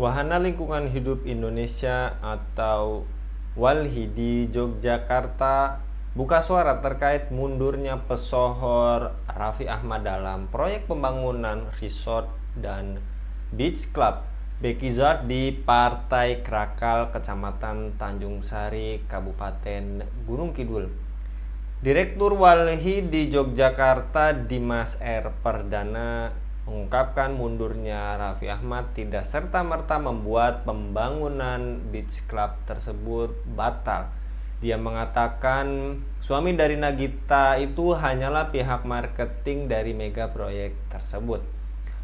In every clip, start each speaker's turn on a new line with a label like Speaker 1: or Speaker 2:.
Speaker 1: Wahana Lingkungan Hidup Indonesia atau WALHI di Yogyakarta buka suara terkait mundurnya pesohor Raffi Ahmad dalam proyek pembangunan resort dan beach club Bekizat di Partai Krakal, Kecamatan Tanjung Sari, Kabupaten Gunung Kidul. Direktur Walhi di Yogyakarta, Dimas R. Perdana, mengungkapkan mundurnya Raffi Ahmad tidak serta-merta membuat pembangunan beach club tersebut batal. Dia mengatakan suami dari Nagita itu hanyalah pihak marketing dari mega proyek tersebut.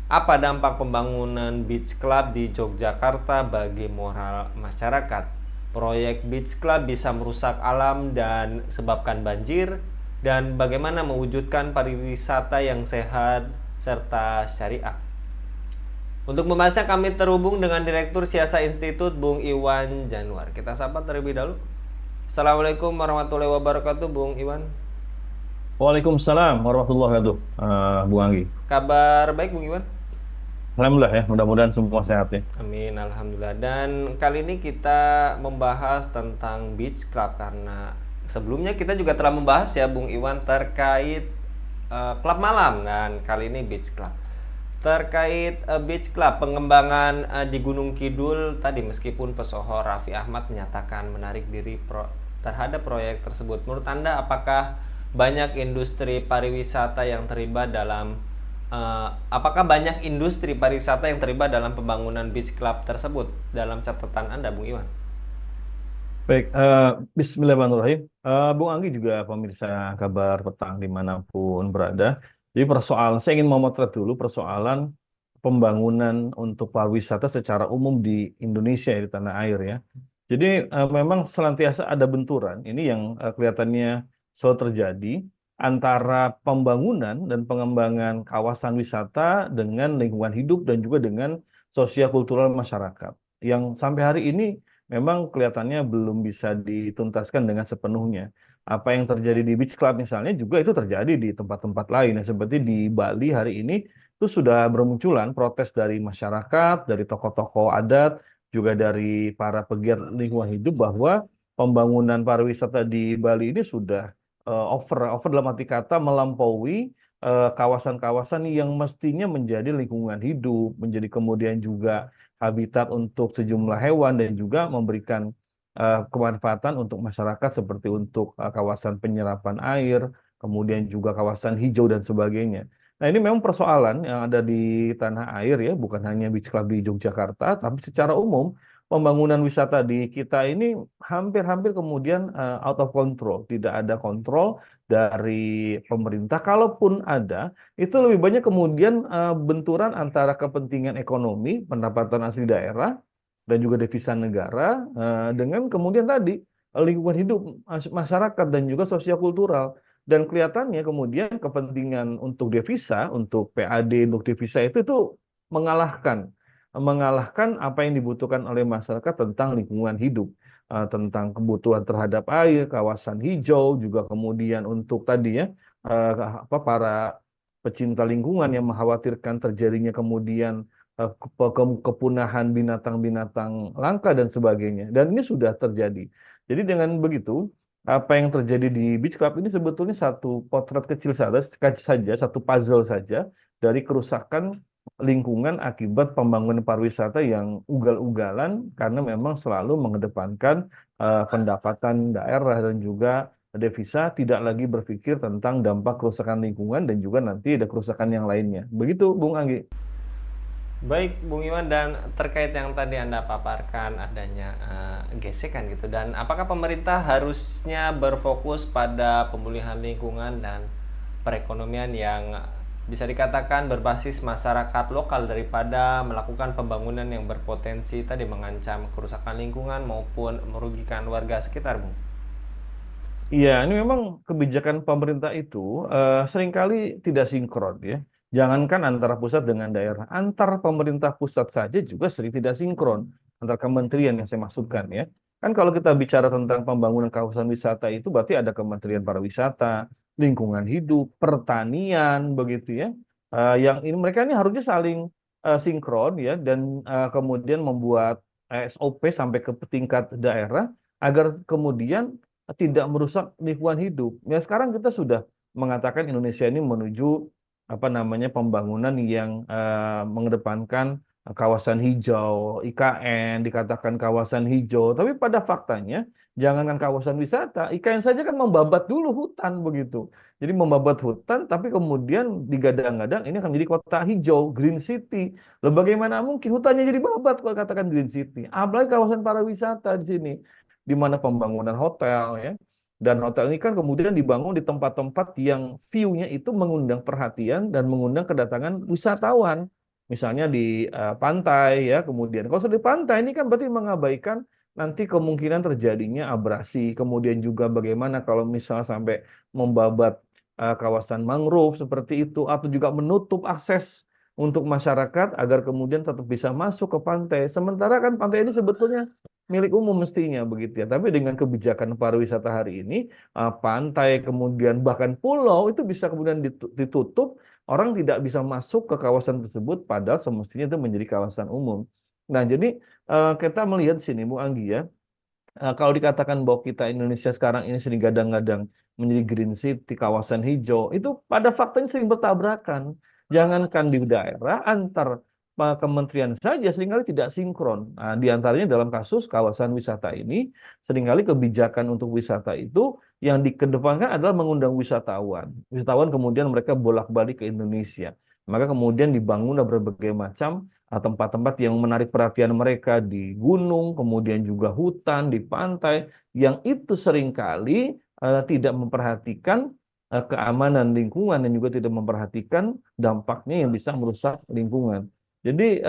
Speaker 1: Apa dampak pembangunan beach club di Yogyakarta bagi moral masyarakat? Proyek beach club bisa merusak alam dan sebabkan banjir, dan bagaimana mewujudkan pariwisata yang sehat serta syariah. Untuk membahasnya kami terhubung dengan Direktur Siasa Institut, Bung Iwan Januar. Kita sapa terlebih dahulu. Assalamualaikum warahmatullahi wabarakatuh, Bung Iwan.
Speaker 2: Waalaikumsalam warahmatullahi wabarakatuh, Bung Anggi.
Speaker 1: Kabar baik, Bung Iwan?
Speaker 2: Alhamdulillah ya, mudah-mudahan semua sehat ya.
Speaker 1: Amin, alhamdulillah. Dan kali ini kita membahas tentang beach club karena sebelumnya kita juga telah membahas ya, Bung Iwan, terkait klub malam, dan kali ini beach club. Terkait beach club pengembangan di Gunung Kidul tadi, meskipun pesohor Raffi Ahmad menyatakan menarik diri terhadap proyek tersebut. Menurut Anda, apakah banyak industri pariwisata yang terlibat dalam apakah banyak industri pariwisata yang terlibat dalam pembangunan beach club tersebut dalam catatan Anda, Bung Iwan?
Speaker 2: Baik, Bismillahirrahmanirrahim. Bung Anggi juga pemirsa kabar petang dimanapun berada. Jadi saya ingin memotret dulu persoalan pembangunan untuk pariwisata secara umum di Indonesia ya, di tanah air ya. Jadi memang senantiasa ada benturan. Ini yang kelihatannya selalu terjadi antara pembangunan dan pengembangan kawasan wisata dengan lingkungan hidup dan juga dengan sosial kultural masyarakat. Yang sampai hari ini memang kelihatannya belum bisa dituntaskan dengan sepenuhnya. Apa yang terjadi di beach club misalnya juga itu terjadi di tempat-tempat lain. Ya, seperti di Bali hari ini itu sudah bermunculan protes dari masyarakat, dari tokoh-tokoh adat, juga dari para pegiat lingkungan hidup bahwa pembangunan pariwisata di Bali ini sudah over dalam arti kata melampaui kawasan-kawasan yang mestinya menjadi lingkungan hidup, menjadi kemudian juga habitat untuk sejumlah hewan dan juga memberikan kemanfaatan untuk masyarakat seperti untuk kawasan penyerapan air, kemudian juga kawasan hijau dan sebagainya. Nah, ini memang persoalan yang ada di tanah air ya, bukan hanya beach club di Yogyakarta, tapi secara umum pembangunan wisata di kita ini hampir-hampir kemudian out of control, tidak ada kontrol dari pemerintah. Kalaupun ada, itu lebih banyak kemudian benturan antara kepentingan ekonomi, pendapatan asli daerah, dan juga devisa negara, dengan kemudian tadi lingkungan hidup masyarakat dan juga sosial kultural. Dan kelihatannya kemudian kepentingan untuk devisa, untuk PAD, untuk devisa itu mengalahkan mengalahkan apa yang dibutuhkan oleh masyarakat tentang lingkungan hidup, tentang kebutuhan terhadap air, kawasan hijau, juga kemudian untuk tadi ya para pecinta lingkungan yang mengkhawatirkan terjadinya kemudian kepunahan binatang-binatang langka dan sebagainya. Dan ini sudah terjadi. Jadi dengan begitu, apa yang terjadi di Beach Club ini sebetulnya satu potret kecil saja, satu puzzle saja dari kerusakan lingkungan akibat pembangunan pariwisata yang ugal-ugalan karena memang selalu mengedepankan pendapatan daerah dan juga devisa, tidak lagi berpikir tentang dampak kerusakan lingkungan dan juga nanti ada kerusakan yang lainnya. Begitu, Bung Anggi.
Speaker 1: Baik, Bung Iwan, dan terkait yang tadi Anda paparkan adanya gesekan gitu, dan apakah pemerintah harusnya berfokus pada pemulihan lingkungan dan perekonomian yang bisa dikatakan berbasis masyarakat lokal daripada melakukan pembangunan yang berpotensi tadi mengancam kerusakan lingkungan maupun merugikan warga sekitar, Bung?
Speaker 2: Iya, ini memang kebijakan pemerintah itu seringkali tidak sinkron ya. Jangankan antara pusat dengan daerah, antar pemerintah pusat saja juga sering tidak sinkron antar kementerian yang saya maksudkan ya. Kan kalau kita bicara tentang pembangunan kawasan wisata itu berarti ada Kementerian Pariwisata, Lingkungan Hidup, Pertanian begitu ya. Yang ini mereka ini harusnya saling sinkron ya dan kemudian membuat SOP sampai ke tingkat daerah agar kemudian tidak merusak lingkungan hidup. Ya sekarang kita sudah mengatakan Indonesia ini menuju apa namanya pembangunan yang mengedepankan kawasan hijau, IKN dikatakan kawasan hijau, tapi pada faktanya jangankan kawasan wisata, IKN saja kan membabat dulu hutan begitu. Jadi membabat hutan, tapi kemudian digadang-gadang ini akan menjadi kota hijau, green city. Loh bagaimana mungkin hutannya jadi babat kalau katakan green city? Apalagi kawasan pariwisata di sini, di mana pembangunan hotel ya. Dan hotel ini kan kemudian dibangun di tempat-tempat yang view-nya itu mengundang perhatian dan mengundang kedatangan wisatawan. Misalnya di pantai ya, kemudian kalau sudah di pantai ini kan berarti mengabaikan nanti kemungkinan terjadinya abrasi. Kemudian juga bagaimana kalau misalnya sampai membabat kawasan mangrove seperti itu atau juga menutup akses untuk masyarakat agar kemudian tetap bisa masuk ke pantai. Sementara kan pantai ini sebetulnya milik umum mestinya begitu ya. Tapi dengan kebijakan pariwisata hari ini, pantai kemudian bahkan pulau itu bisa kemudian ditutup, orang tidak bisa masuk ke kawasan tersebut padahal semestinya itu menjadi kawasan umum. Nah, jadi kita melihat di sini Bu Anggi ya, kalau dikatakan bahwa kita Indonesia sekarang ini sering gadang-gadang menjadi green city, kawasan hijau, itu pada faktanya sering bertabrakan. Jangankan di daerah, antar kementerian saja seringkali tidak sinkron. Nah, di antaranya dalam kasus kawasan wisata ini, seringkali kebijakan untuk wisata itu yang dikedepankan adalah mengundang wisatawan. Wisatawan kemudian mereka bolak-balik ke Indonesia. Maka kemudian dibangun berbagai macam tempat-tempat yang menarik perhatian mereka di gunung, kemudian juga hutan, di pantai, yang itu seringkali tidak memperhatikan keamanan lingkungan dan juga tidak memperhatikan dampaknya yang bisa merusak lingkungan. Jadi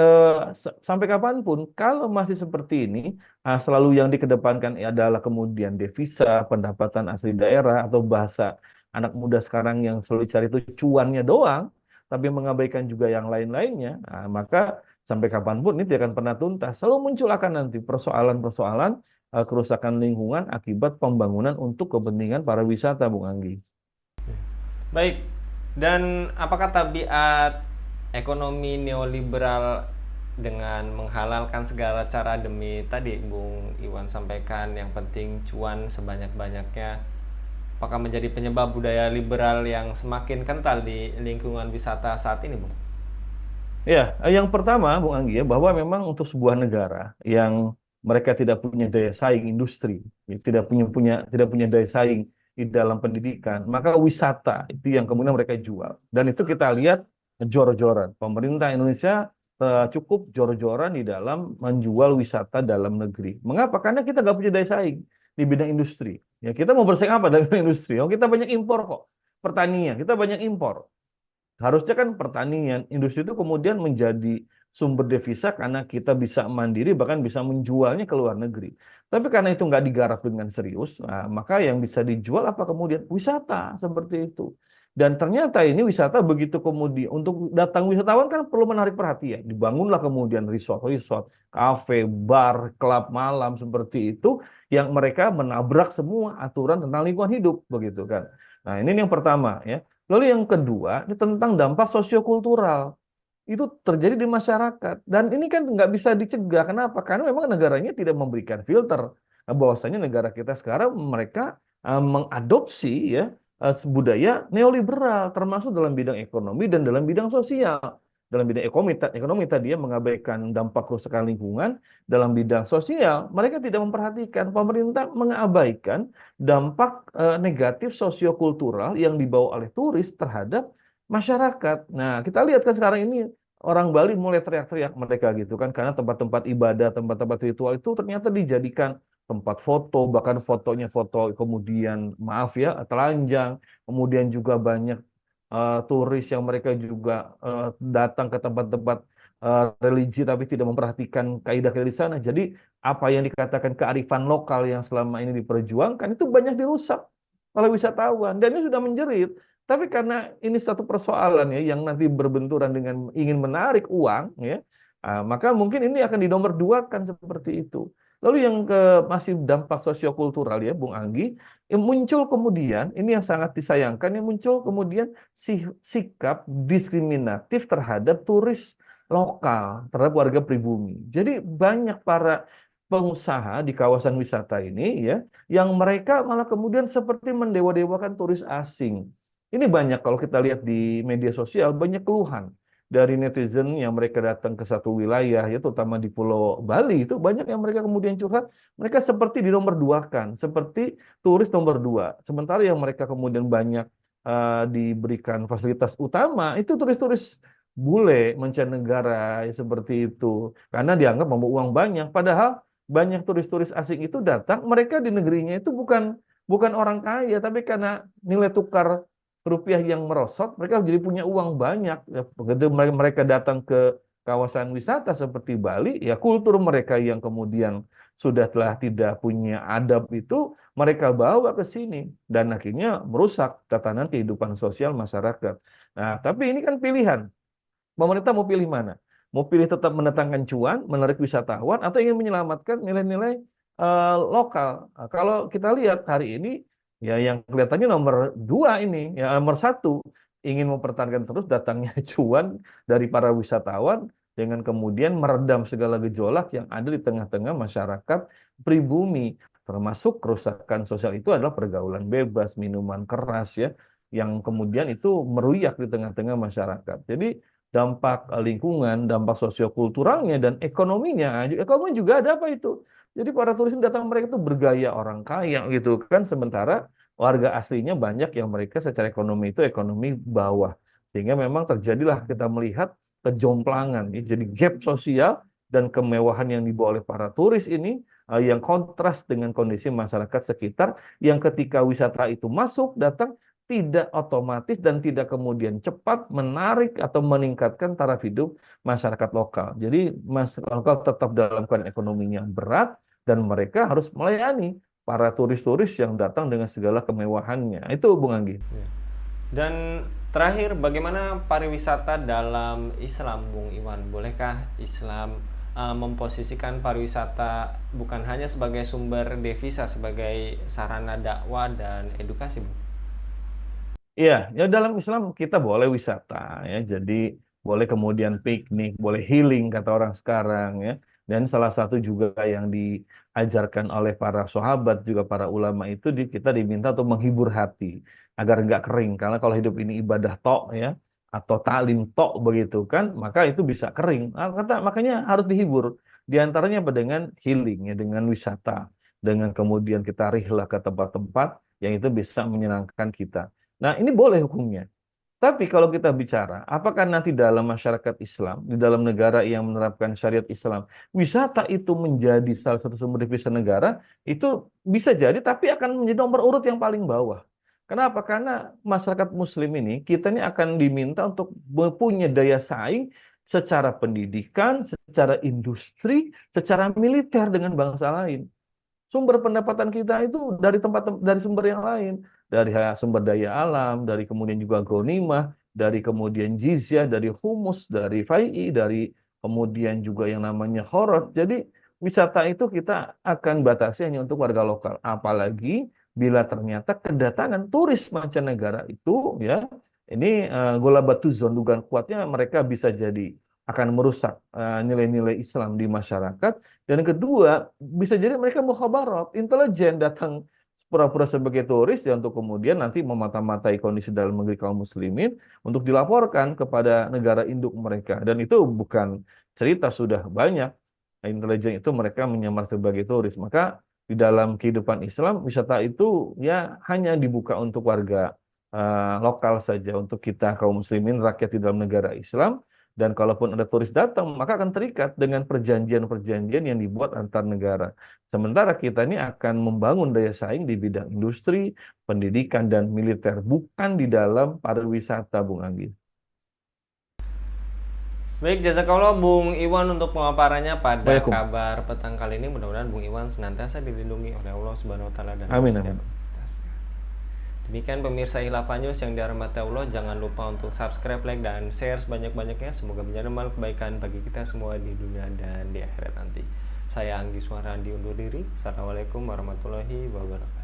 Speaker 2: sampai kapanpun kalau masih seperti ini, selalu yang dikedepankan adalah kemudian devisa, pendapatan asli daerah, atau bahasa anak muda sekarang yang selalu cari itu cuannya doang, tapi mengabaikan juga yang lain-lainnya, maka sampai kapanpun ini tidak akan pernah tuntas. Selalu muncul akan nanti persoalan-persoalan kerusakan lingkungan akibat pembangunan untuk kepentingan para wisata, Bung Anggi.
Speaker 1: Baik, dan apakah tabiat ekonomi neoliberal dengan menghalalkan segala cara demi tadi Bung Iwan sampaikan yang penting cuan sebanyak-banyaknya, apakah menjadi penyebab budaya liberal yang semakin kental di lingkungan wisata saat ini, Bung?
Speaker 2: Ya, yang pertama, Bung Anggi ya, bahwa memang untuk sebuah negara yang mereka tidak punya daya saing industri, ya, tidak punya daya saing di dalam pendidikan, maka wisata itu yang kemudian mereka jual. Dan itu kita lihat jor-joran. Pemerintah Indonesia cukup jor-joran di dalam menjual wisata dalam negeri. Mengapa? Karena kita nggak punya daya saing di bidang industri. Ya, kita mau bersaing apa dalam industri? Oh, kita banyak impor kok. Pertanian, kita banyak impor. Harusnya kan pertanian, industri itu kemudian menjadi sumber devisa karena kita bisa mandiri bahkan bisa menjualnya ke luar negeri. Tapi karena itu nggak digarap dengan serius, nah, maka yang bisa dijual apa kemudian? Wisata seperti itu. Dan ternyata ini wisata begitu kemudian untuk datang wisatawan kan perlu menarik perhatian. Dibangunlah kemudian resort-resort, kafe, bar, klub malam seperti itu yang mereka menabrak semua aturan tentang lingkungan hidup begitu kan. Nah, ini yang pertama ya. Lalu yang kedua, ini tentang dampak sosiokultural. Itu terjadi di masyarakat. Dan ini kan nggak bisa dicegah. Kenapa? Karena memang negaranya tidak memberikan filter. Bahwasanya negara kita sekarang mereka mengadopsi ya budaya neoliberal, termasuk dalam bidang ekonomi dan dalam bidang sosial. Dalam bidang ekonomi tadi ya mengabaikan dampak kerusakan lingkungan. Dalam bidang sosial, mereka tidak memperhatikan. Pemerintah mengabaikan dampak negatif sosiokultural yang dibawa oleh turis terhadap masyarakat. Nah, kita lihat kan sekarang ini orang Bali mulai teriak-teriak mereka gitu kan karena tempat-tempat ibadah, tempat-tempat ritual itu ternyata dijadikan tempat foto, bahkan fotonya foto kemudian maaf ya telanjang, kemudian juga banyak turis yang mereka juga datang ke tempat-tempat religi tapi tidak memperhatikan kaidah-kaidah di sana. Jadi apa yang dikatakan kearifan lokal yang selama ini diperjuangkan itu banyak dirusak oleh wisatawan dan ini sudah menjerit. Tapi karena ini satu persoalan ya yang nanti berbenturan dengan ingin menarik uang ya, maka mungkin ini akan dinomor duakan seperti itu. Lalu yang ke masih dampak sosiokultural ya, Bung Anggi, yang muncul kemudian ini yang sangat disayangkan yang muncul kemudian sikap diskriminatif terhadap turis lokal, terhadap warga pribumi. Jadi banyak para pengusaha di kawasan wisata ini ya, yang mereka malah kemudian seperti mendewa-dewakan turis asing. Ini banyak kalau kita lihat di media sosial, banyak keluhan dari netizen yang mereka datang ke satu wilayah, ya terutama di Pulau Bali itu banyak yang mereka kemudian curhat, mereka seperti di nomor dua kan, seperti turis nomor dua. Sementara yang mereka kemudian banyak diberikan fasilitas utama itu turis-turis bule mancanegara ya, seperti itu karena dianggap membawa uang banyak padahal banyak turis-turis asing itu datang mereka di negerinya itu bukan bukan orang kaya tapi karena nilai tukar rupiah yang merosot mereka jadi punya uang banyak ya, begitu mereka datang ke kawasan wisata seperti Bali ya kultur mereka yang kemudian sudah telah tidak punya adab itu mereka bawa ke sini dan akhirnya merusak tatanan kehidupan sosial masyarakat. Nah, tapi ini kan pilihan. Pemerintah mau pilih mana? Mau pilih tetap mendatangkan cuan, menarik wisatawan, atau ingin menyelamatkan nilai-nilai lokal? Nah, kalau kita lihat hari ini, ya yang kelihatannya nomor dua ini, ya nomor satu, ingin mempertahankan terus datangnya cuan dari para wisatawan, dengan kemudian meredam segala gejolak yang ada di tengah-tengah masyarakat pribumi. Termasuk kerusakan sosial itu adalah pergaulan bebas, minuman keras, ya, yang kemudian itu meruyak di tengah-tengah masyarakat. Jadi dampak lingkungan, dampak sosiokulturalnya dan ekonominya. Ekonomi juga ada apa itu? Jadi para turis yang datang mereka itu bergaya orang kaya gitu kan, sementara warga aslinya banyak yang mereka secara ekonomi itu ekonomi bawah. Sehingga memang terjadilah kita melihat kejomplangan, ya. Jadi gap sosial dan kemewahan yang dibawa oleh para turis ini yang kontras dengan kondisi masyarakat sekitar yang ketika wisata itu masuk datang tidak otomatis dan tidak kemudian cepat menarik atau meningkatkan taraf hidup masyarakat lokal. Jadi masyarakat lokal tetap dalam keadaan ekonominya berat dan mereka harus melayani para turis-turis yang datang dengan segala kemewahannya. Itu Bung Anggi.
Speaker 1: Ya. Dan terakhir, bagaimana pariwisata dalam Islam, Bung Iwan? Bolehkah Islam memposisikan pariwisata bukan hanya sebagai sumber devisa, sebagai sarana dakwah dan edukasi, Bung?
Speaker 2: Iya, ya dalam Islam kita boleh wisata ya. Jadi boleh kemudian piknik, boleh healing kata orang sekarang ya. Dan salah satu juga yang diajarkan oleh para sahabat juga para ulama itu kita diminta untuk menghibur hati agar nggak kering. Karena kalau hidup ini ibadah tok ya atau taklim tok begitu kan, maka itu bisa kering. Makanya harus dihibur. Di antaranya apa dengan healing ya, dengan wisata, dengan kemudian kita rihlah ke tempat-tempat yang itu bisa menyenangkan kita. Nah, ini boleh hukumnya. Tapi kalau kita bicara, apakah nanti dalam masyarakat Islam, di dalam negara yang menerapkan syariat Islam, wisata itu menjadi salah satu sumber devisa negara, itu bisa jadi, tapi akan menjadi nomor urut yang paling bawah. Kenapa? Karena masyarakat Muslim ini, kita ini akan diminta untuk punya daya saing secara pendidikan, secara industri, secara militer dengan bangsa lain. Sumber pendapatan kita itu dari dari sumber yang lain, dari sumber daya alam, dari kemudian juga gonimah, dari kemudian jizyah, dari humus, dari fai'i, dari kemudian juga yang namanya khorot. Jadi wisata itu kita akan batasi hanya untuk warga lokal. Apalagi bila ternyata kedatangan turis mancanegara itu ya ini gola batu zon dugaan kuatnya mereka bisa jadi akan merusak nilai-nilai Islam di masyarakat. Dan yang kedua, bisa jadi mereka mukhabarat, intelijen datang pura-pura sebagai turis ya untuk kemudian nanti memata-matai kondisi dalam negeri kaum muslimin untuk dilaporkan kepada negara induk mereka. Dan itu bukan cerita, sudah banyak intelijen itu mereka menyamar sebagai turis. Maka di dalam kehidupan Islam, wisata itu ya hanya dibuka untuk warga lokal saja, untuk kita kaum muslimin, rakyat di dalam negara Islam. Dan kalaupun ada turis datang, maka akan terikat dengan perjanjian-perjanjian yang dibuat antar negara. Sementara kita ini akan membangun daya saing di bidang industri, pendidikan, dan militer, bukan di dalam pariwisata, Bung Anggi.
Speaker 1: Baik, jazakallah Bung Iwan untuk pemaparannya pada
Speaker 2: Waalaikumsalam.
Speaker 1: kabar petang kali ini. Mudah-mudahan Bung Iwan senantiasa dilindungi oleh Allah Subhanahu wa taala dan
Speaker 2: Amin,
Speaker 1: setiap
Speaker 2: amin.
Speaker 1: aktivitasnya. Demikian pemirsa Hilafah News yang dirahmati Allah, jangan lupa untuk subscribe, like, dan share sebanyak-banyaknya. Semoga menjadi amal kebaikan bagi kita semua di dunia dan di akhirat nanti. Saya Anggi Suara undur diri. Assalamualaikum warahmatullahi wabarakatuh.